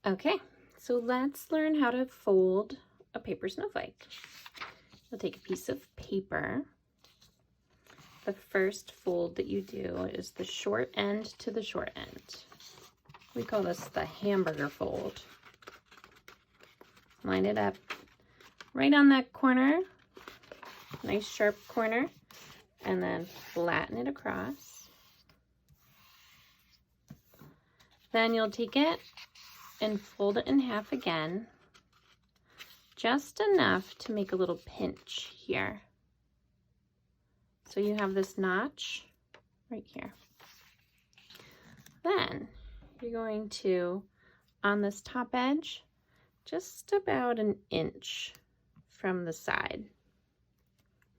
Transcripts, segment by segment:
Okay, so let's learn how to fold a paper snowflake. You'll take a piece of paper. The first fold that you do is the short end to the short end. We call this the hamburger fold. Line it up right on that corner, nice sharp corner, and then flatten it across. Then you'll take it and fold it in half again, just enough to make a little pinch here. So you have this notch right here. Then you're going to, on this top edge, just about an inch from the side,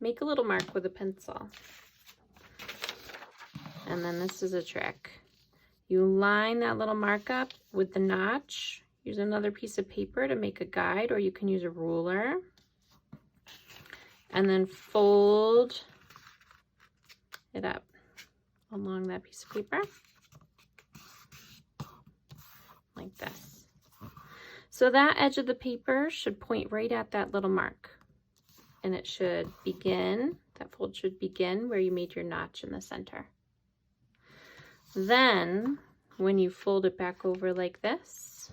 make a little mark with a pencil. And then this is a trick. You line that little mark up with the notch. Use another piece of paper to make a guide, or you can use a ruler. And then fold it up along that piece of paper, like this. So that edge of the paper should point right at that little mark. And it should begin, that fold should begin where you made your notch in the center. Then, when you fold it back over like this,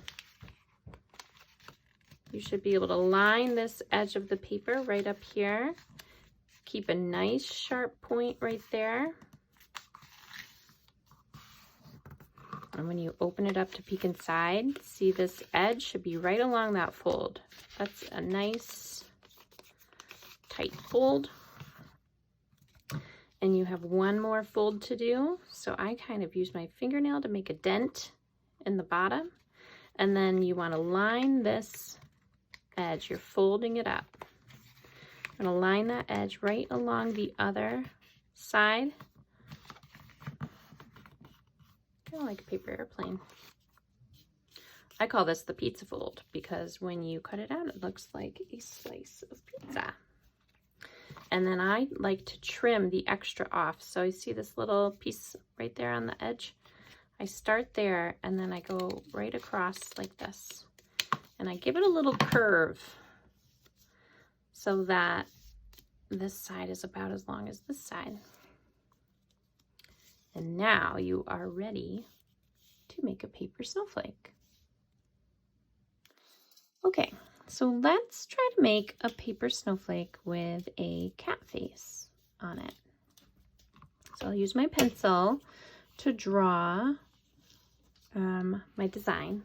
you should be able to line this edge of the paper right up here. Keep a nice sharp point right there. And when you open it up to peek inside, see this edge should be right along that fold. That's a nice tight fold. And you have one more fold to do. So I kind of use my fingernail to make a dent in the bottom. And then you want to line this edge. You're folding it up. I'm going to line that edge right along the other side. Kind of like a paper airplane. I call this the pizza fold because when you cut it out, it looks like a slice of pizza. And then I like to trim the extra off. So you see this little piece right there on the edge? I start there and then I go right across like this. And I give it a little curve so that this side is about as long as this side. And now you are ready to make a paper snowflake. Okay. So let's try to make a paper snowflake with a cat face on it. So I'll use my pencil to draw my design.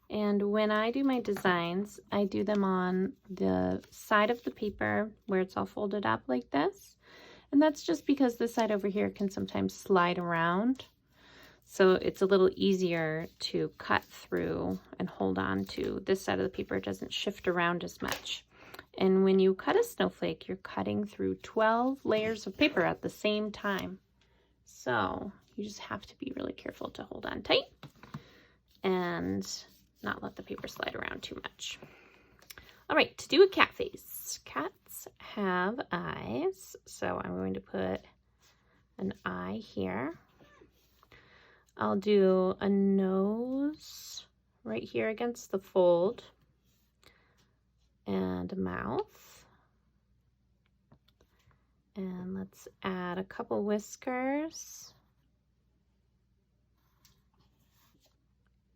And when I do my designs, I do them on the side of the paper where it's all folded up like this. And that's just because this side over here can sometimes slide around. So it's a little easier to cut through and hold on to. This side of the paper doesn't shift around as much. And when you cut a snowflake, you're cutting through 12 layers of paper at the same time. So you just have to be really careful to hold on tight and not let the paper slide around too much. All right, to do a cat face. Cats have eyes. So I'm going to put an eye here. I'll do a nose right here against the fold and a mouth. And let's add a couple whiskers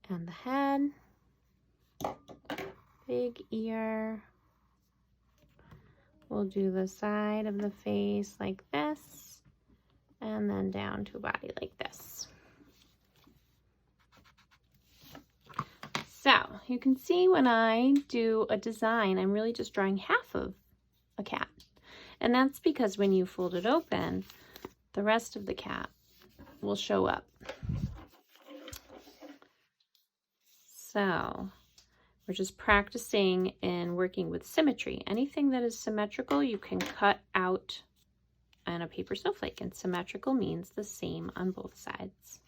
and the head, big ear. We'll do the side of the face like this and then down to a body like this. So you can see when I do a design, I'm really just drawing half of a cat. And that's because when you fold it open, the rest of the cat will show up. So we're just practicing and working with symmetry. Anything that is symmetrical, you can cut out on a paper snowflake. And symmetrical means the same on both sides.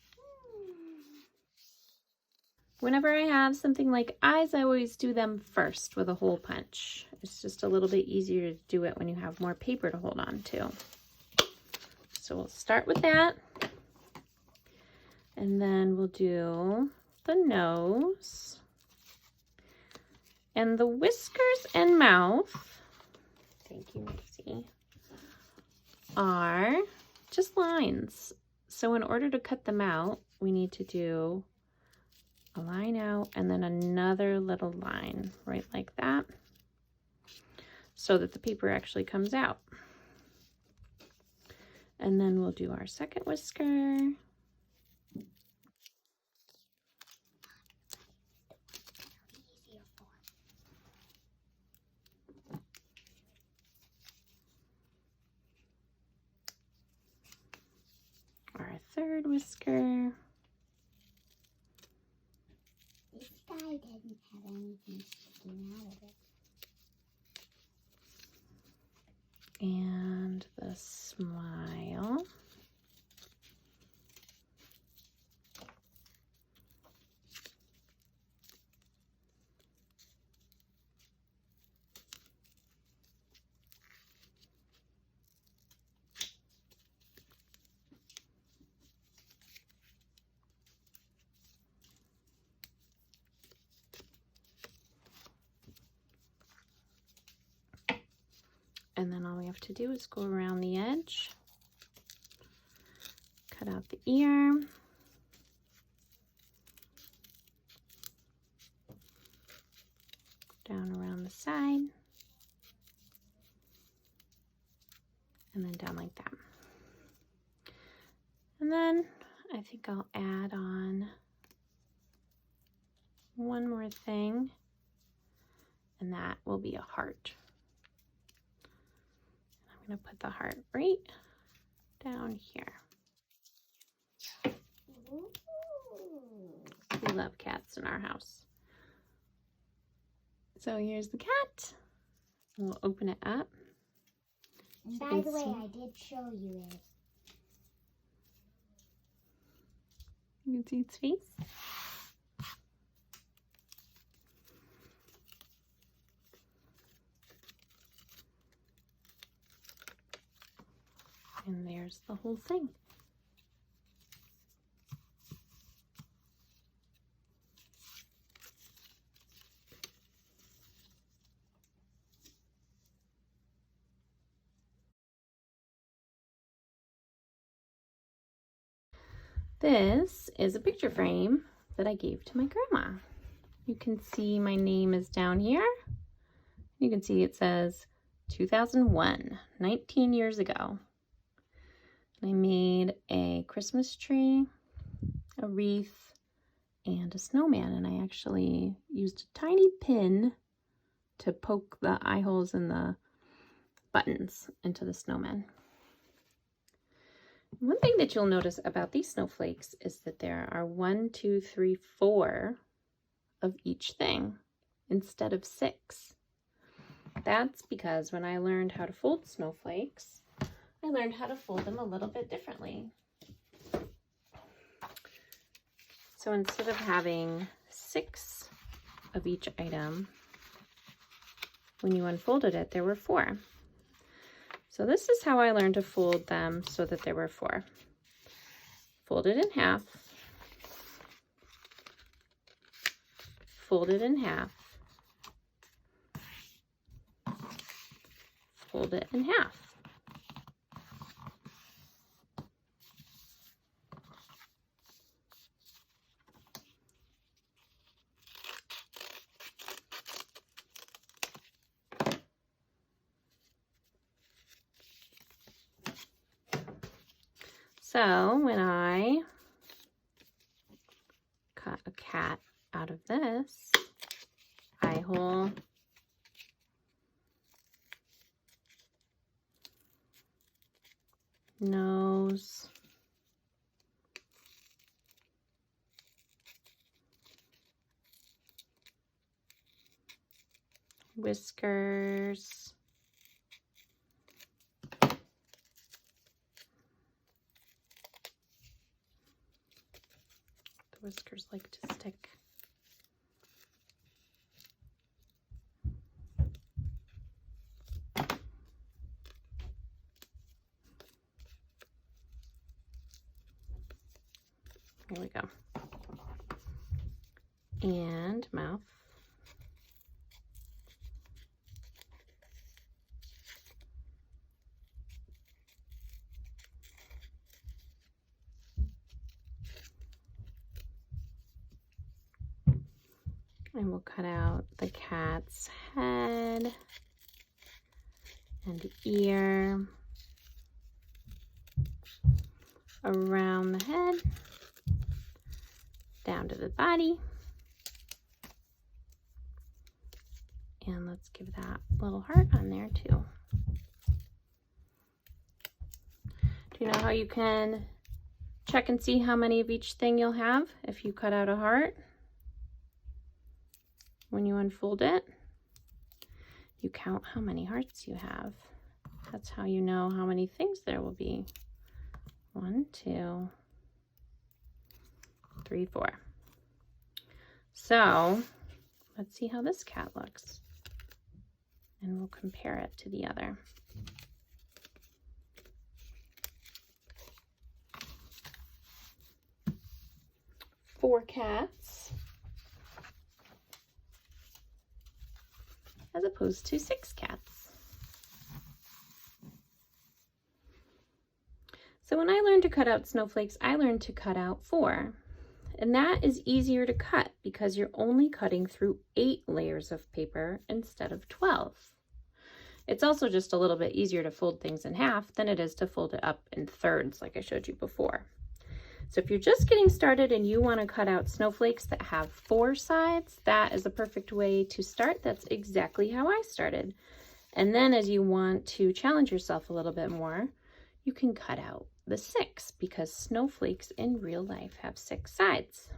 Whenever I have something like eyes, I always do them first with a hole punch. It's just a little bit easier to do it when you have more paper to hold on to. So we'll start with that. And then we'll do the nose. And the whiskers and mouth, thank you, Missy, are just lines. So in order to cut them out, we need to do a line out and then another little line, right like that, so that the paper actually comes out. And then we'll do our second whisker. Our third whisker. This guy didn't have anything sticking out of it. And the smile. And then all we have to do is go around the edge, cut out the ear, down around the side, and then down like that. And then I think I'll add on one more thing, and that will be a heart. I'm going to put the heart right down here. Ooh. We love cats in our house. So here's the cat. We'll open it up. And by the way, I did show you it. You can see its face. And there's the whole thing. This is a picture frame that I gave to my grandma. You can see my name is down here. You can see it says 2001, 19 years ago. I made a Christmas tree, a wreath, and a snowman, and I actually used a tiny pin to poke the eye holes and the buttons into the snowman. One thing that you'll notice about these snowflakes is that there are 1, 2, 3, 4 of each thing instead of 6. That's because when I learned how to fold snowflakes, I learned how to fold them a little bit differently. So instead of having 6 of each item, when you unfolded it, there were 4. So this is how I learned to fold them so that there were 4. Fold it in half, fold it in half, fold it in half. So when I cut a cat out of this eye hole, nose, whiskers, whiskers like to stick. Here we go. and mouth. And we'll cut out the cat's head and ear, around the head, down to the body. And let's give that little heart on there too. Do you know how you can check and see how many of each thing you'll have if you cut out a heart? When you unfold it, you count how many hearts you have. That's how you know how many things there will be. 1, 2, 3, 4. So let's see how this cat looks. And we'll compare it to the other. Four cats as opposed to 6 cats. So when I learned to cut out snowflakes, I learned to cut out 4. And that is easier to cut because you're only cutting through 8 layers of paper instead of 12. It's also just a little bit easier to fold things in half than it is to fold it up in thirds like I showed you before. So if you're just getting started and you want to cut out snowflakes that have 4 sides, that is a perfect way to start. That's exactly how I started. And then as you want to challenge yourself a little bit more, you can cut out the 6 because snowflakes in real life have 6 sides.